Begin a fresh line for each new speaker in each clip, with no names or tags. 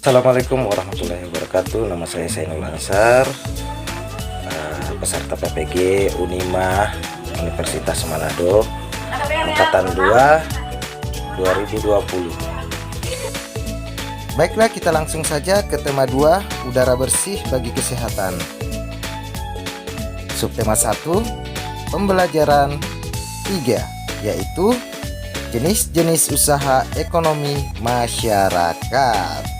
Assalamualaikum warahmatullahi wabarakatuh. Nama saya Zainul Ansar, peserta PPG Unima Universitas Manado, Angkatan 2 2020. Baiklah, kita langsung saja ke tema 2, udara bersih bagi kesehatan. Subtema 1, pembelajaran 3, yaitu jenis-jenis usaha ekonomi masyarakat.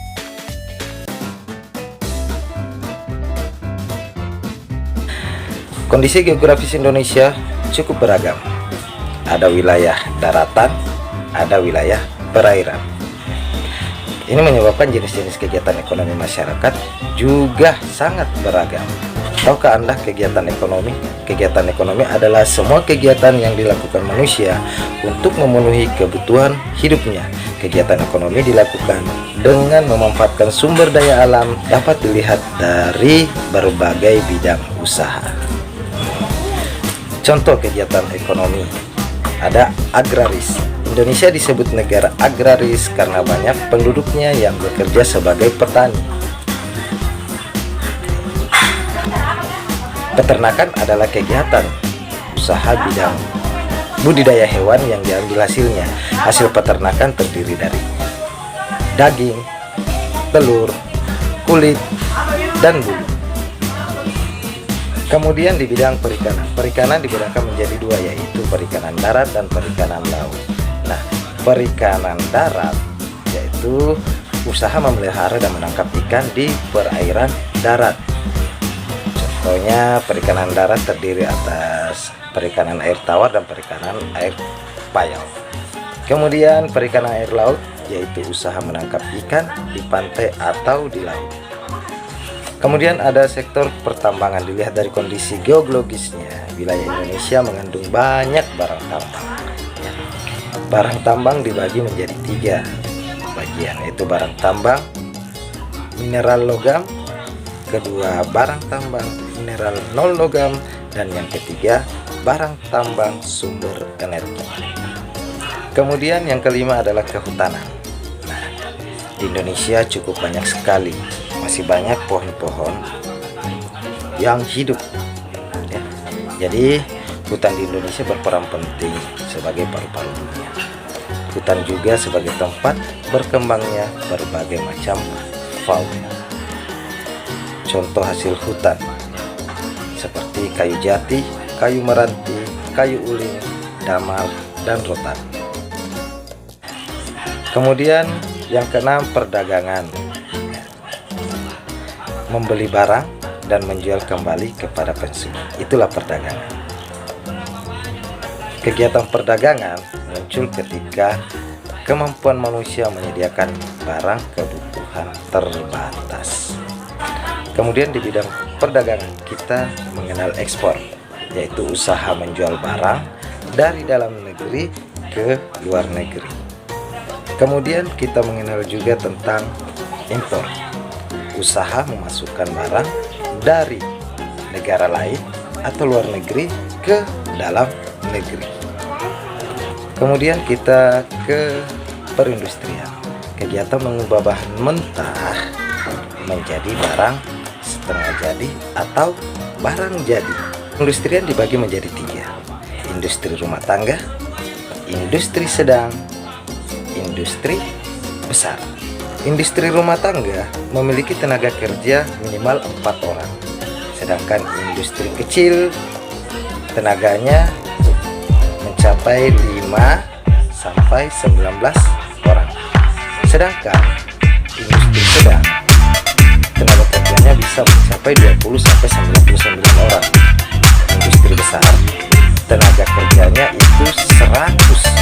Kondisi geografis Indonesia cukup beragam. Ada wilayah daratan, ada wilayah perairan. Ini menyebabkan jenis-jenis kegiatan ekonomi masyarakat juga sangat beragam. Tahukah Anda kegiatan ekonomi? Kegiatan ekonomi adalah semua kegiatan yang dilakukan manusia untuk memenuhi kebutuhan hidupnya. Kegiatan ekonomi dilakukan dengan memanfaatkan sumber daya alam, dapat dilihat dari berbagai bidang usaha. Contoh kegiatan ekonomi, ada agraris. Indonesia disebut negara agraris karena banyak penduduknya yang bekerja sebagai petani. Peternakan adalah kegiatan usaha bidang budidaya hewan yang diambil hasilnya. Hasil peternakan terdiri dari daging, telur, kulit, dan bulu. Kemudian di bidang perikanan, perikanan dibedakan menjadi dua, yaitu perikanan darat dan perikanan laut. Nah, perikanan darat yaitu usaha memelihara dan menangkap ikan di perairan darat. Contohnya perikanan darat terdiri atas perikanan air tawar dan perikanan air payau. Kemudian perikanan air laut yaitu usaha menangkap ikan di pantai atau di laut. Kemudian ada sektor pertambangan. Dilihat dari kondisi geologisnya, wilayah Indonesia mengandung banyak barang tambang. Barang tambang dibagi menjadi 3 bagian, yaitu barang tambang mineral logam, kedua barang tambang mineral non logam, dan yang ketiga barang tambang sumber energi. Kemudian yang kelima adalah kehutanan. Nah, di Indonesia cukup banyak sekali, masih banyak pohon-pohon yang hidup ya. Jadi hutan di Indonesia berperan penting sebagai paru-paru dunia. Hutan juga sebagai tempat berkembangnya berbagai macam fauna. Contoh hasil hutan seperti kayu jati, kayu meranti, kayu ulin, damar, dan rotan. Kemudian yang keenam, perdagangan. Membeli barang dan menjual kembali kepada konsumen, itulah perdagangan. Kegiatan perdagangan muncul ketika kemampuan manusia menyediakan barang kebutuhan terbatas. Kemudian di bidang perdagangan kita mengenal ekspor, yaitu usaha menjual barang dari dalam negeri ke luar negeri. Kemudian kita mengenal juga tentang impor, usaha memasukkan barang dari negara lain atau luar negeri ke dalam negeri. Kemudian kita ke perindustrian, kegiatan mengubah bahan mentah menjadi barang setengah jadi atau barang jadi. Perindustrian dibagi menjadi 3, industri rumah tangga, industri sedang, industri besar. Industri rumah tangga memiliki tenaga kerja minimal 4 orang, sedangkan industri kecil tenaganya mencapai 5 sampai 19 orang. Sedangkan industri sedang tenaga kerjanya bisa mencapai 20 sampai 99 orang. Industri besar tenaga kerjanya itu 100